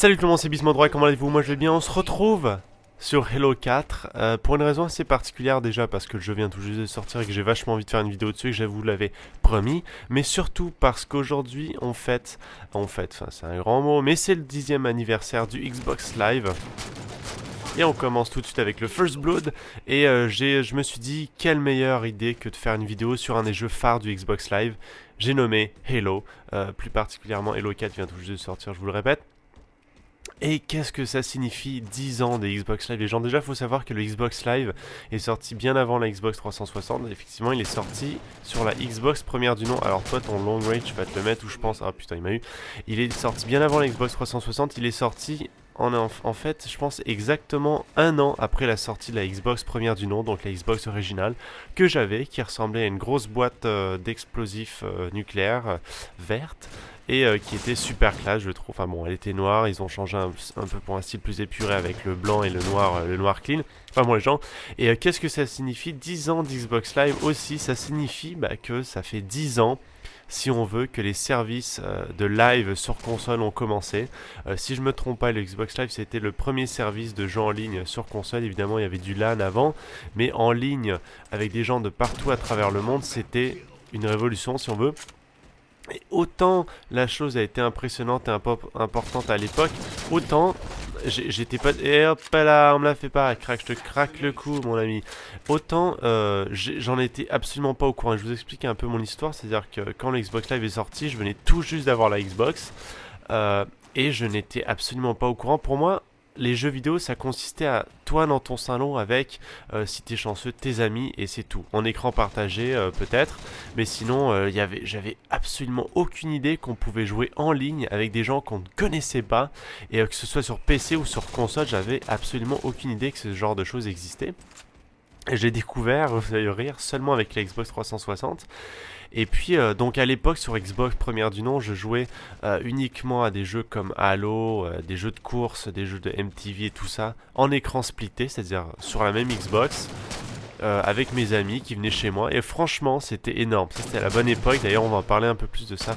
Salut tout le monde, c'est Bismodroid, comment allez-vous? Moi je vais bien, on se retrouve sur Halo 4 pour une raison assez particulière déjà parce que le jeu vient tout juste de sortir et que j'ai vachement envie de faire une vidéo dessus et que je vous l'avais promis, mais surtout parce qu'aujourd'hui enfin c'est un grand mot, mais c'est le 10e anniversaire du Xbox Live. Et on commence tout de suite avec le First Blood et je me suis dit quelle meilleure idée que de faire une vidéo sur un des jeux phares du Xbox Live. J'ai nommé Halo, plus particulièrement Halo 4 vient tout juste de sortir, je vous le répète. Et qu'est-ce que ça signifie 10 ans des Xbox Live? Les gens, déjà, il faut savoir que le Xbox Live est sorti bien avant la Xbox 360. Effectivement, il est sorti sur la Xbox première du nom. Alors toi, ton long range, tu vas te le mettre où je pense... Ah putain, il m'a eu. Il est sorti bien avant la Xbox 360. Il est sorti en fait, je pense exactement un an après la sortie de la Xbox première du nom, donc la Xbox originale, que j'avais, qui ressemblait à une grosse boîte d'explosifs nucléaires verte. Et qui était super classe, je trouve. Enfin bon, elle était noire, ils ont changé un peu pour un style plus épuré avec le blanc et le noir clean. Enfin bon les gens. Et qu'est-ce que ça signifie? 10 ans d'Xbox Live aussi, ça signifie que ça fait 10 ans, si on veut, que les services de live sur console ont commencé. Si je me trompe pas, le Xbox Live c'était le premier service de jeux en ligne sur console. Évidemment, il y avait du LAN avant, mais en ligne avec des gens de partout à travers le monde, c'était une révolution si on veut. Et autant la chose a été impressionnante et importante à l'époque, autant j'étais pas... Et hop là, on me la fait pas, crac, je te craque le cou mon ami. Autant j'en étais absolument pas au courant. Je vous explique un peu mon histoire, c'est-à-dire que quand le Xbox Live est sorti, je venais tout juste d'avoir la Xbox, et je n'étais absolument pas au courant. Pour moi, les jeux vidéo, ça consistait à toi dans ton salon avec, si t'es chanceux, tes amis et c'est tout. En écran partagé peut-être, mais sinon j'avais absolument aucune idée qu'on pouvait jouer en ligne avec des gens qu'on ne connaissait pas. Et que ce soit sur PC ou sur console, j'avais absolument aucune idée que ce genre de choses existait. Et j'ai découvert, vous allez rire, seulement avec la Xbox 360. Et puis, donc à l'époque, sur Xbox première du nom, je jouais uniquement à des jeux comme Halo, des jeux de course, des jeux de MTV et tout ça, en écran splitté, c'est-à-dire sur la même Xbox, avec mes amis qui venaient chez moi. Et franchement, c'était énorme. Ça, c'était à la bonne époque. D'ailleurs, on va en parler un peu plus de ça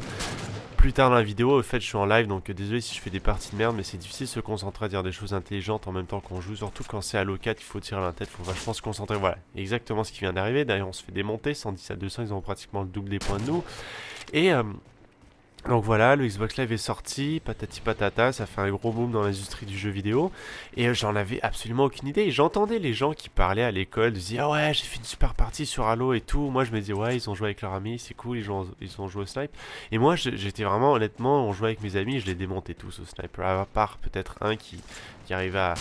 plus tard dans la vidéo. Au fait, je suis en live, donc désolé si je fais des parties de merde, mais c'est difficile de se concentrer à dire des choses intelligentes en même temps qu'on joue. Surtout quand c'est Halo 4, il faut tirer la tête, il faut vachement se concentrer. Voilà, exactement ce qui vient d'arriver. D'ailleurs, on se fait démonter, 110 à 200, ils ont pratiquement le double des points de nous. Et donc voilà, le Xbox Live est sorti, patati patata, ça fait un gros boom dans l'industrie du jeu vidéo. Et j'en avais absolument aucune idée. Et j'entendais les gens qui parlaient à l'école, disaient ah ouais, j'ai fait une super partie sur Halo et tout. Moi je me disais ouais, ils ont joué avec leurs amis, c'est cool, ils ont joué au snipe. Et moi j'étais vraiment, honnêtement, on jouait avec mes amis, je les démontais tous au sniper. À part peut-être un qui arrivait à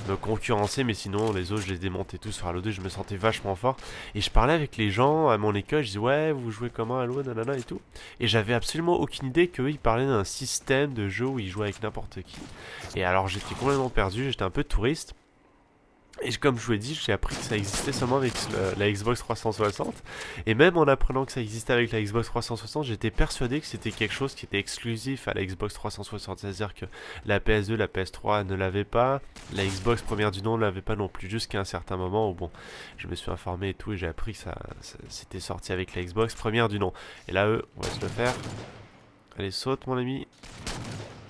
me concurrencer, mais sinon les autres je les démontais tous sur Halo 2, je me sentais vachement fort. Et je parlais avec les gens à mon école, je disais ouais, vous jouez comment Halo, nanana et tout. Et j'avais absolument aucune idée qu'eux ils parlaient d'un système de jeu où ils jouaient avec n'importe qui. Et alors j'étais complètement perdu, j'étais un peu touriste. Et comme je vous l'ai dit, j'ai appris que ça existait seulement avec la Xbox 360. Et même en apprenant que ça existait avec la Xbox 360, j'étais persuadé que c'était quelque chose qui était exclusif à la Xbox 360. C'est-à-dire que la PS2, la PS3 ne l'avait pas, la Xbox première du nom ne l'avait pas non plus, jusqu'à un certain moment où bon, je me suis informé et tout, et j'ai appris que ça c'était sorti avec la Xbox première du nom. Et là, eux, on va se le faire. Allez, saute mon ami.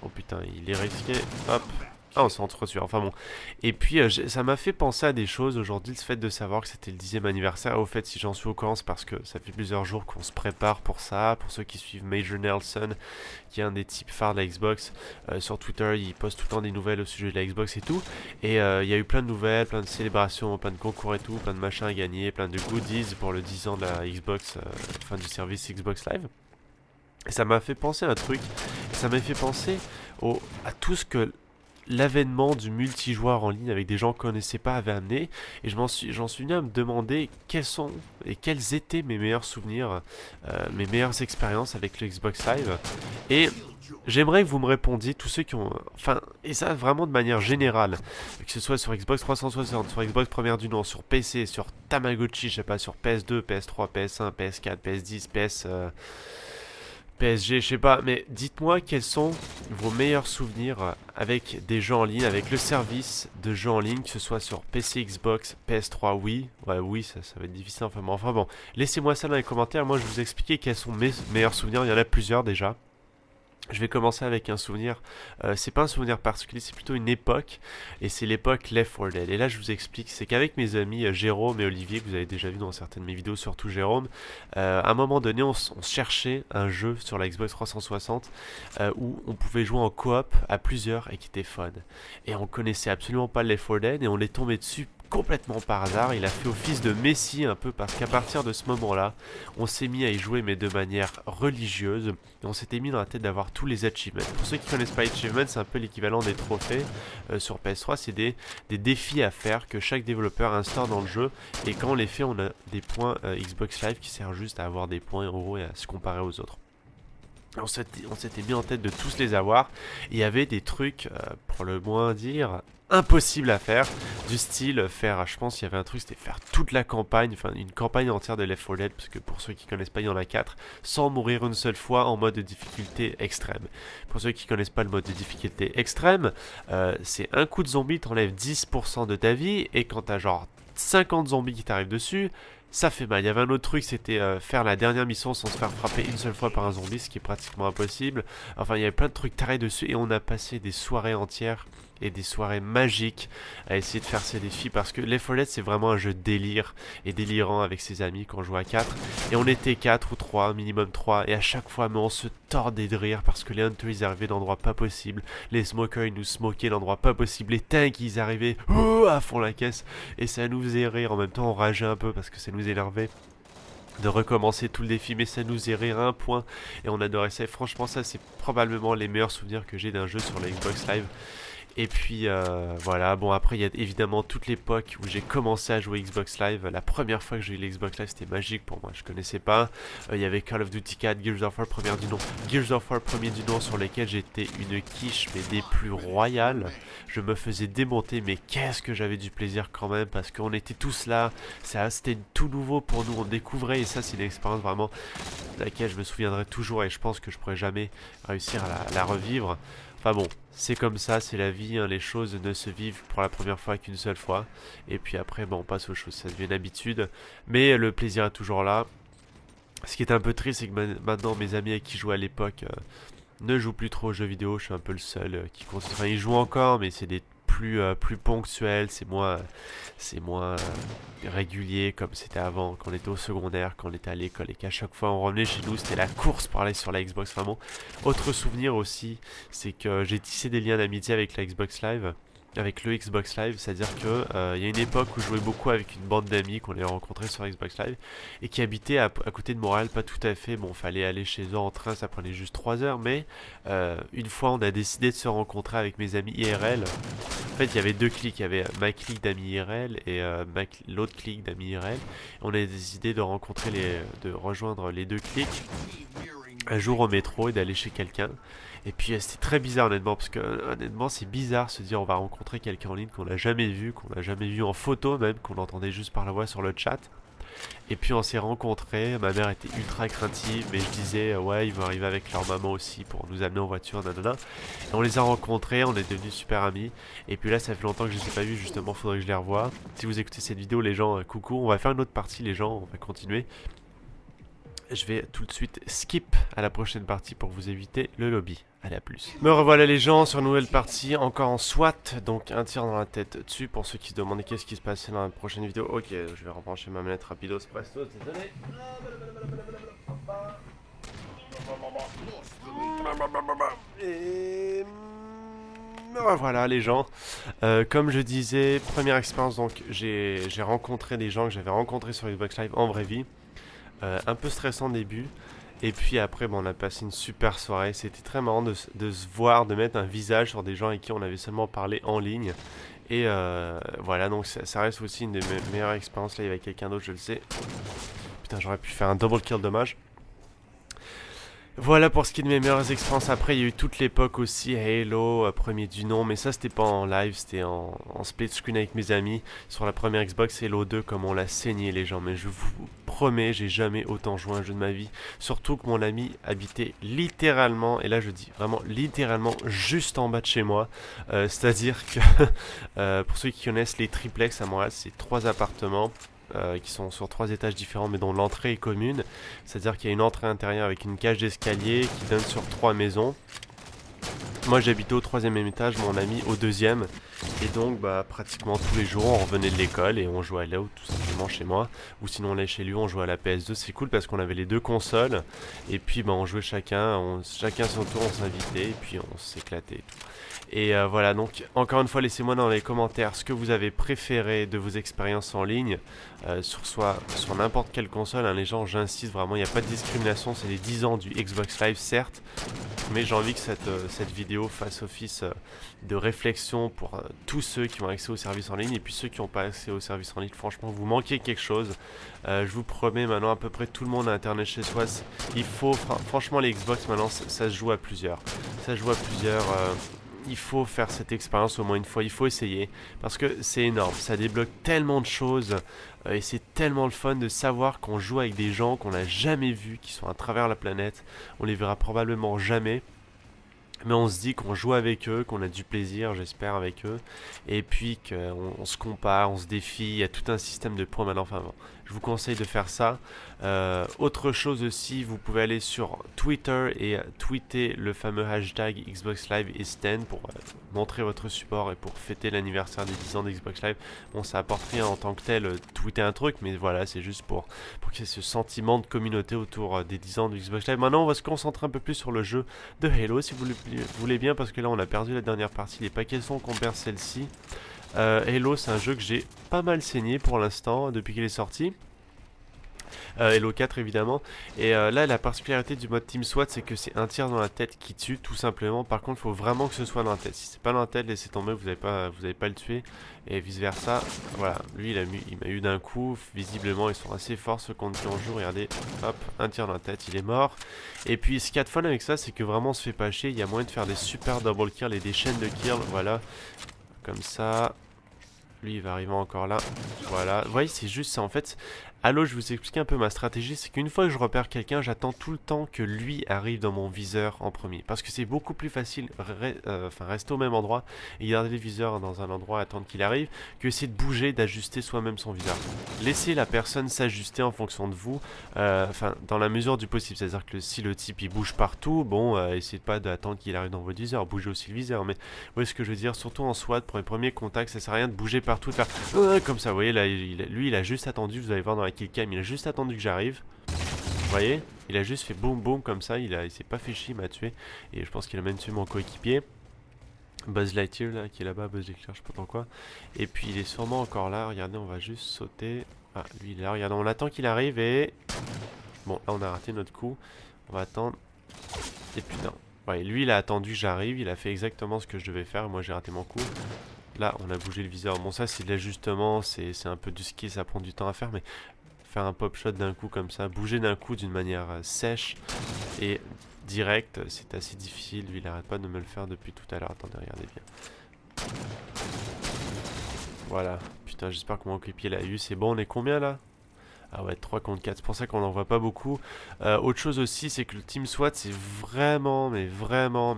Oh putain, il est risqué. Hop. Ah, on s'est entretenu. Enfin bon. Et puis, ça m'a fait penser à des choses aujourd'hui, le fait de savoir que c'était le 10e anniversaire. Au fait, si j'en suis au courant, c'est parce que ça fait plusieurs jours qu'on se prépare pour ça. Pour ceux qui suivent Major Nelson, qui est un des types phares de la Xbox, sur Twitter, il poste tout le temps des nouvelles au sujet de la Xbox et tout. Et il y a eu plein de nouvelles, plein de célébrations, plein de concours et tout, plein de machins à gagner, plein de goodies pour le 10 ans de la Xbox, enfin du service Xbox Live. Et ça m'a fait penser à un truc. Ça m'a fait penser à tout ce que l'avènement du multijoueur en ligne avec des gens qu'on ne connaissait pas avait amené. Et j'en suis venu à me demander quels sont et quels étaient mes meilleurs souvenirs, mes meilleures expériences avec le Xbox Live. Et j'aimerais que vous me répondiez, tous ceux qui ont... Enfin, et ça vraiment de manière générale, que ce soit sur Xbox 360, sur Xbox première du nom, sur PC, sur Tamagotchi, je sais pas, sur PS2, PS3, PS1, PS4, PS10, PSG, je sais pas, mais dites-moi quels sont vos meilleurs souvenirs avec des jeux en ligne, avec le service de jeux en ligne, que ce soit sur PC, Xbox, PS3, oui. Ouais, oui, ça va être difficile, enfin bon. Laissez-moi ça dans les commentaires, moi je vais vous expliquer quels sont mes meilleurs souvenirs, il y en a plusieurs déjà. Je vais commencer avec un souvenir, c'est pas un souvenir particulier, c'est plutôt une époque, et c'est l'époque Left 4 Dead. Et là je vous explique, c'est qu'avec mes amis Jérôme et Olivier, que vous avez déjà vu dans certaines de mes vidéos, surtout Jérôme, à un moment donné on cherchait un jeu sur la Xbox 360 où on pouvait jouer en coop à plusieurs et qui était fun. Et on connaissait absolument pas Left 4 Dead et on est tombé dessus complètement par hasard. Il a fait office de messie un peu parce qu'à partir de ce moment-là, on s'est mis à y jouer mais de manière religieuse et on s'était mis dans la tête d'avoir tous les achievements. Pour ceux qui connaissent pas les achievements, c'est un peu l'équivalent des trophées sur PS3, c'est des défis à faire que chaque développeur instaure dans le jeu et quand on les fait, on a des points Xbox Live qui servent juste à avoir des points en gros et à se comparer aux autres. On s'était mis en tête de tous les avoir. Il y avait des trucs, pour le moins dire, impossibles à faire. Du style, je pense qu'il y avait un truc, c'était faire toute la campagne, enfin une campagne entière de Left 4 Dead, parce que pour ceux qui connaissent pas, il y en a 4, sans mourir une seule fois en mode de difficulté extrême. Pour ceux qui connaissent pas le mode de difficulté extrême, c'est un coup de zombie, t'enlève 10% de ta vie, et quand t'as genre 50 zombies qui t'arrivent dessus, ça fait mal. Il y avait un autre truc, c'était faire la dernière mission sans se faire frapper une seule fois par un zombie, ce qui est pratiquement impossible. Enfin, il y avait plein de trucs tarés dessus et on a passé des soirées entières et des soirées magiques à essayer de faire ces défis parce que Left 4 Dead c'est vraiment un jeu de délire et délirant avec ses amis quand on joue à 4 et on était 4 ou 3, minimum 3 et à chaque fois mais on se tordait de rire parce que les hunters ils arrivaient d'endroits pas possibles, les smokers ils nous smokaient d'endroits pas possibles, les tanks ils arrivaient à fond la caisse et ça nous faisait rire, en même temps on rageait un peu parce que ça nous énervait de recommencer tout le défi, mais ça nous faisait rire à un point et on adorait ça et franchement ça c'est probablement les meilleurs souvenirs que j'ai d'un jeu sur la Xbox Live. Et puis voilà, bon après il y a évidemment toute l'époque où j'ai commencé à jouer Xbox Live. La première fois que j'ai eu l'Xbox Live c'était magique pour moi, je connaissais pas. Il y avait Call of Duty 4, Gears of War premier du nom. Gears of War premier du nom sur lesquels j'étais une quiche mais des plus royales. Je me faisais démonter mais qu'est-ce que j'avais du plaisir quand même parce qu'on était tous là. C'était tout nouveau pour nous, on découvrait et ça c'est une expérience vraiment de laquelle je me souviendrai toujours et je pense que je pourrais jamais réussir à la revivre. Enfin bon, c'est comme ça, c'est la vie, hein, les choses ne se vivent pour la première fois qu'une seule fois. Et puis après, bon, on passe aux choses, ça devient une habitude. Mais le plaisir est toujours là. Ce qui est un peu triste, c'est que maintenant, mes amis avec qui je jouais à l'époque ne jouent plus trop aux jeux vidéo. Je suis un peu le seul qui continue. Enfin, ils jouent encore, mais c'est des plus ponctuel, c'est moins régulier comme c'était avant, quand on était au secondaire, quand on était à l'école et qu'à chaque fois on revenait chez nous, c'était la course pour aller sur la Xbox vraiment. Autre souvenir aussi, c'est que j'ai tissé des liens d'amitié avec la Xbox Live. Avec le Xbox Live, c'est-à-dire que il y a une époque où je jouais beaucoup avec une bande d'amis qu'on avait rencontrés sur Xbox Live et qui habitaient à côté de Montréal, pas tout à fait, bon fallait aller chez eux en train, ça prenait juste 3 heures, mais une fois on a décidé de se rencontrer avec mes amis IRL. En fait il y avait deux clics, il y avait ma clique d'amis IRL et l'autre clique d'amis IRL. On a décidé de rejoindre les deux clics un jour au métro et d'aller chez quelqu'un. Et puis c'était très bizarre honnêtement, parce que honnêtement c'est bizarre se dire on va rencontrer quelqu'un en ligne qu'on n'a jamais vu en photo même, qu'on entendait juste par la voix sur le chat. Et puis on s'est rencontrés, ma mère était ultra craintive, mais je disais ouais ils vont arriver avec leur maman aussi pour nous amener en voiture, nanana. Et on les a rencontrés, on est devenus super amis. Et puis là ça fait longtemps que je les ai pas vus, justement faudrait que je les revoie. Si vous écoutez cette vidéo les gens, coucou, on va faire une autre partie les gens, on va continuer. Je vais tout de suite skip à la prochaine partie pour vous éviter le lobby. Allez, à plus. Me revoilà les gens sur une nouvelle partie, encore en SWAT, donc un tir dans la tête dessus pour ceux qui se demandaient qu'est-ce qui se passait dans la prochaine vidéo. Ok, je vais rebrancher ma manette rapidos presto, désolé. Et... voilà les gens, comme je disais, première expérience, donc j'ai rencontré des gens que j'avais rencontrés sur Xbox Live en vraie vie. Un peu stressant au début et puis après bon, on a passé une super soirée, c'était très marrant de se voir, de mettre un visage sur des gens avec qui on avait seulement parlé en ligne et voilà, donc ça reste aussi une des meilleures expériences. Là il y avait quelqu'un d'autre, je le sais, putain j'aurais pu faire un double kill, dommage. Voilà pour ce qui est de mes meilleures expériences. Après il y a eu toute l'époque aussi Halo, premier du nom, mais ça c'était pas en live, c'était en split screen avec mes amis sur la première Xbox. Halo 2 comme on l'a saigné les gens, mais je vous promets j'ai jamais autant joué à un jeu de ma vie, surtout que mon ami habitait littéralement, et là je dis vraiment littéralement juste en bas de chez moi, c'est à dire que pour ceux qui connaissent les triplex à Montréal, c'est 3 appartements qui sont sur 3 étages différents mais dont l'entrée est commune, c'est à dire qu'il y a une entrée intérieure avec une cage d'escalier qui donne sur 3 maisons Moi j'habitais au 3e étage, mon ami au 2e. Et donc bah pratiquement tous les jours on revenait de l'école et on jouait à Halo tout simplement chez moi. Ou sinon on allait chez lui, on jouait à la PS2. C'est cool parce qu'on avait les deux consoles. Et puis bah on jouait chacun son tour, on s'invitait et puis on s'éclatait et tout. Et voilà, donc encore une fois laissez-moi dans les commentaires ce que vous avez préféré de vos expériences en ligne. Sur n'importe quelle console, hein, les gens, j'insiste vraiment, il n'y a pas de discrimination, c'est les 10 ans du Xbox Live certes. Mais j'ai envie que cette vidéo fasse office de réflexion pour tous ceux qui ont accès aux services en ligne. Et puis ceux qui n'ont pas accès aux services en ligne, franchement, vous manquez quelque chose. Je vous promets, maintenant, à peu près tout le monde a Internet chez soi. Il faut, franchement, les Xbox, maintenant, ça se joue à plusieurs. Ça se joue à plusieurs. Il faut faire cette expérience au moins une fois, il faut essayer, parce que c'est énorme, ça débloque tellement de choses, et c'est tellement le fun de savoir qu'on joue avec des gens qu'on n'a jamais vus, qui sont à travers la planète, on les verra probablement jamais, mais on se dit qu'on joue avec eux, qu'on a du plaisir, j'espère, avec eux, et puis qu'on se compare, on se défie, il y a tout un système de points maintenant, enfin bon, je vous conseille de faire ça. Autre chose aussi, vous pouvez aller sur Twitter et tweeter le fameux hashtag Xbox Live is 10 pour montrer votre support et pour fêter l'anniversaire des 10 ans d'Xbox Live. Bon, ça apporte rien en tant que tel, tweeter un truc, mais voilà, c'est juste pour qu'il y ait ce sentiment de communauté autour des 10 ans de Xbox Live. Maintenant, on va se concentrer un peu plus sur le jeu de Halo, si vous le voulez bien, parce que là, on a perdu la dernière partie. Il n'est pas question qu'on perd celle-ci. Halo, c'est un jeu que j'ai pas mal saigné pour l'instant, depuis qu'il est sorti. Halo 4 évidemment. Et là, la particularité du mode Team SWAT, c'est que c'est un tir dans la tête qui tue, tout simplement. Par contre, il faut vraiment que ce soit dans la tête. Si c'est pas dans la tête, laissez tomber, vous n'allez pas le tuer. Et vice versa. Voilà, lui, il m'a eu d'un coup. Visiblement, ils sont assez forts ceux contre qui on joue. Regardez, hop, un tir dans la tête, il est mort. Et puis, ce qu'il y a de fun avec ça, c'est que vraiment, on se fait pas chier. Il y a moyen de faire des super double kills et des chaînes de kills. Voilà, comme ça. Lui, il va arriver encore là. Voilà. Vous voyez, c'est juste ça. En fait, Halo, je vous explique un peu ma stratégie. C'est qu'une fois que je repère quelqu'un, j'attends tout le temps que lui arrive dans mon viseur en premier. Parce que c'est beaucoup plus facile, rester au même endroit et garder les viseurs dans un endroit, attendre qu'il arrive, que essayer de bouger, d'ajuster soi-même son viseur. Laissez la personne s'ajuster en fonction de vous, dans la mesure du possible. C'est-à-dire que si le type il bouge partout, bon, essayez pas d'attendre qu'il arrive dans votre viseur. Bougez aussi le viseur. Mais vous voyez ce que je veux dire, surtout en SWAT, pour les premiers contacts, ça sert à rien de bouger partout, de faire comme ça. Vous voyez, là, lui, il a juste attendu, vous allez voir dans la killcam, il a juste attendu que j'arrive. Vous voyez, il a juste fait boum boum comme ça, il s'est pas fait chier, il m'a tué. Et je pense qu'il a même tué mon coéquipier. Buzz Lightyear là, qui est là-bas, Buzz Lightyear, je sais pas trop quoi. Et puis il est sûrement encore là, regardez, on va juste sauter. Ah, lui il est là, regardez, on attend qu'il arrive et... Bon, là on a raté notre coup. On va attendre. Et putain. Ouais, lui il a attendu que j'arrive, il a fait exactement ce que je devais faire, moi j'ai raté mon coup. Là, on a bougé le viseur. Bon, ça, c'est de l'ajustement. C'est un peu du ski. Ça prend du temps à faire. Mais faire un pop shot d'un coup comme ça, bouger d'un coup d'une manière sèche et directe, c'est assez difficile. Lui, il n'arrête pas de me le faire depuis tout à l'heure. Attendez, regardez bien. Voilà. Putain, j'espère que mon coéquipier l'a eu. C'est bon, on est combien là ? Ah ouais, 3 contre 4, c'est pour ça qu'on n'en voit pas beaucoup. Autre chose aussi, c'est que le Team SWAT, c'est vraiment, mais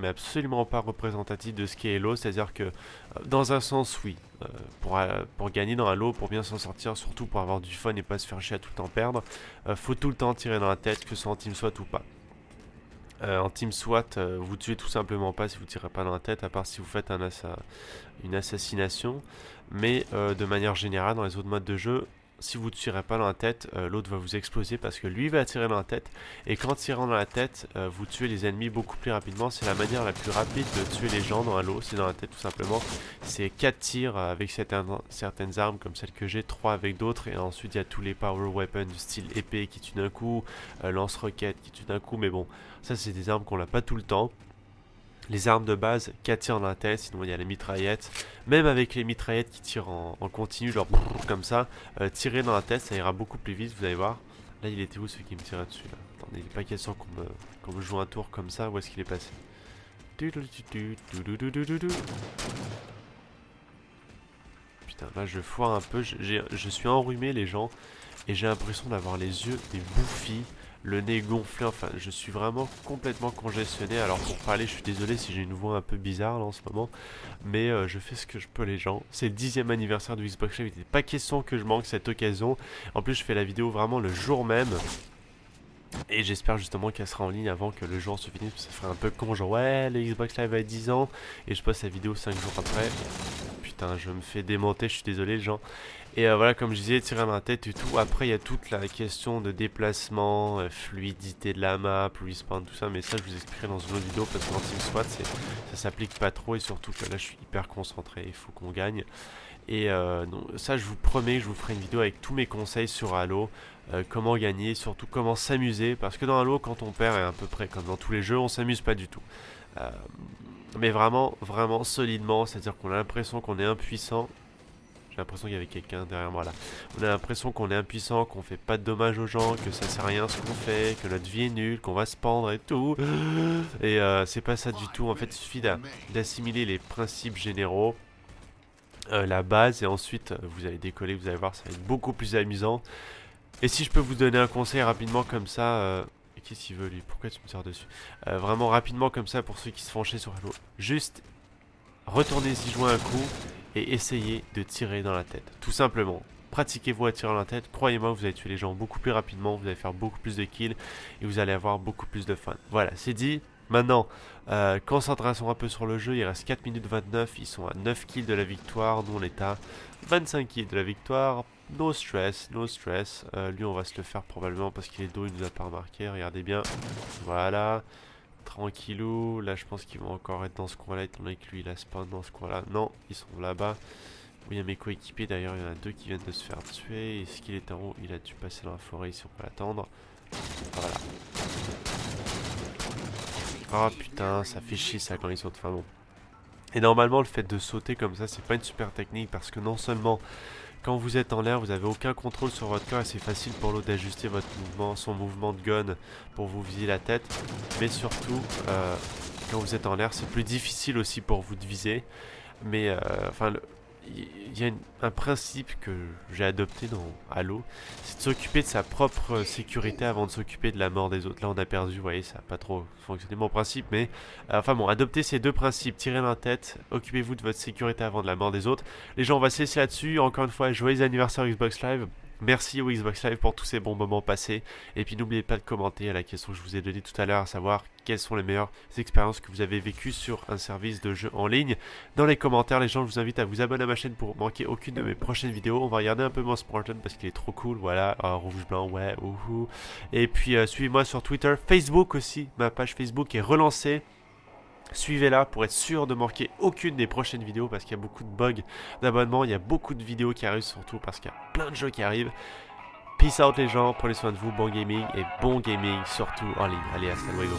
absolument pas représentatif de ce qu'est Halo. C'est-à-dire que, dans un sens, oui, pour gagner dans Halo, pour bien s'en sortir, surtout pour avoir du fun et pas se faire chier à tout le temps perdre, faut tout le temps tirer dans la tête, que ce soit en Team SWAT ou pas. En Team SWAT, vous tuez tout simplement pas si vous tirez pas dans la tête, à part si vous faites une assassination. Mais de manière générale, dans les autres modes de jeu, si vous ne tirez pas dans la tête, l'autre va vous exploser parce que lui va tirer dans la tête. Et quand tirant dans la tête, vous tuez les ennemis beaucoup plus rapidement. C'est la manière la plus rapide de tuer les gens dans Halo, c'est dans la tête tout simplement. C'est 4 tirs avec certaines armes comme celle que j'ai, 3 avec d'autres. Et ensuite il y a tous les power weapons du style épée qui tue d'un coup, lance-roquette qui tue d'un coup. Mais bon, ça c'est des armes qu'on n'a pas tout le temps. Les armes de base, 4 tirs dans la tête, sinon il y a les mitraillettes. Même avec les mitraillettes qui tirent en continu, genre comme ça, tirer dans la tête, ça ira beaucoup plus vite, vous allez voir. Là, il était où celui qui me tirait dessus là? Attendez, il n'est pas question qu'on me joue un tour comme ça, où est-ce qu'il est passé? Putain, là je foire un peu, je suis enrhumé les gens, et j'ai l'impression d'avoir les yeux des bouffis. Le nez gonflé, enfin je suis vraiment complètement congestionné. Alors pour parler, je suis désolé si j'ai une voix un peu bizarre là en ce moment, mais je fais ce que je peux les gens. C'est le 10e anniversaire du Xbox Live, il n'était pas question que je manque cette occasion. En plus je fais la vidéo vraiment le jour même. Et j'espère justement qu'elle sera en ligne avant que le jour se finisse, parce que ça ferait un peu con, genre ouais, le Xbox Live a 10 ans, et je poste la vidéo 5 jours après. Putain, je me fais démonter, je suis désolé les gens. Et voilà, comme je disais, tirer à ma tête et tout. Après, il y a toute la question de déplacement, fluidité de la map, respawn, tout ça. Mais ça, je vous expliquerai dans une autre vidéo parce que dans Team SWAT, ça s'applique pas trop. Et surtout que là, je suis hyper concentré, il faut qu'on gagne. Et donc, ça, je vous promets, je vous ferai une vidéo avec tous mes conseils sur Halo. Comment gagner, surtout comment s'amuser. Parce que dans Halo, quand on perd, et à peu près comme dans tous les jeux, on s'amuse pas du tout. Mais vraiment, vraiment solidement. C'est-à-dire qu'on a l'impression qu'on est impuissant. J'ai l'impression qu'il y avait quelqu'un derrière moi là. On a l'impression qu'on est impuissant, qu'on fait pas de dommages aux gens, que ça sert à rien ce qu'on fait, que notre vie est nulle, qu'on va se pendre et tout. Et c'est pas ça du tout. En fait, il suffit d'assimiler les principes généraux, la base, et ensuite vous allez décoller, vous allez voir, ça va être beaucoup plus amusant. Et si je peux vous donner un conseil rapidement comme ça, qu'est-ce qu'il veut lui? Pourquoi tu me sors dessus? Vraiment rapidement comme ça pour ceux qui se font chier sur Halo. Juste retournez-y jouer un coup et essayez de tirer dans la tête. Tout simplement. Pratiquez-vous à tirer dans la tête. Croyez-moi, vous allez tuer les gens beaucoup plus rapidement, vous allez faire beaucoup plus de kills et vous allez avoir beaucoup plus de fun. Voilà, c'est dit. Maintenant, concentration un peu sur le jeu. Il reste 4 minutes 29. Ils sont à 9 kills de la victoire. Nous, on est à 25 kills de la victoire. No stress, no stress. Lui, on va se le faire probablement parce qu'il est dos, il nous a pas remarqué. Regardez bien. Voilà. Tranquillou, là je pense qu'ils vont encore être dans ce coin là étant donné que lui il a spawn dans ce coin là. Non, ils sont là-bas. Oui, il y a mes coéquipiers d'ailleurs, il y en a deux qui viennent de se faire tuer. Est-ce qu'il est en haut? Il a dû passer dans la forêt ici, on peut l'attendre. Voilà. Oh putain, ça fait chier ça quand ils sautent, enfin bon. Et normalement le fait de sauter comme ça c'est pas une super technique parce que non seulement quand vous êtes en l'air, vous n'avez aucun contrôle sur votre corps et c'est facile pour l'autre d'ajuster votre mouvement, son mouvement de gun pour vous viser la tête. Mais surtout, quand vous êtes en l'air, c'est plus difficile aussi pour vous de viser. Mais enfin, il y a un principe que j'ai adopté dans Halo, c'est de s'occuper de sa propre sécurité avant de s'occuper de la mort des autres. Là on a perdu, vous voyez, ça n'a pas trop fonctionné mon principe, mais enfin bon, adoptez ces deux principes, tirez dans la tête, occupez-vous de votre sécurité avant de la mort des autres. Les gens, on va se laisser là-dessus. Encore une fois, joyeux anniversaire Xbox Live. Merci au Xbox Live pour tous ces bons moments passés. Et puis n'oubliez pas de commenter à la question que je vous ai donnée tout à l'heure, à savoir quelles sont les meilleures expériences que vous avez vécues sur un service de jeu en ligne. Dans les commentaires, les gens, je vous invite à vous abonner à ma chaîne pour manquer aucune de mes prochaines vidéos. On va regarder un peu mon Spartan parce qu'il est trop cool. Voilà, rouge, blanc, ouais, ouhou. Et puis suivez-moi sur Twitter, Facebook aussi. Ma page Facebook est relancée. Suivez-la pour être sûr de manquer aucune des prochaines vidéos parce qu'il y a beaucoup de bugs d'abonnement, il y a beaucoup de vidéos qui arrivent surtout parce qu'il y a plein de jeux qui arrivent. Peace out les gens, prenez soin de vous, bon gaming et bon gaming surtout en ligne. Allez, hasta luego.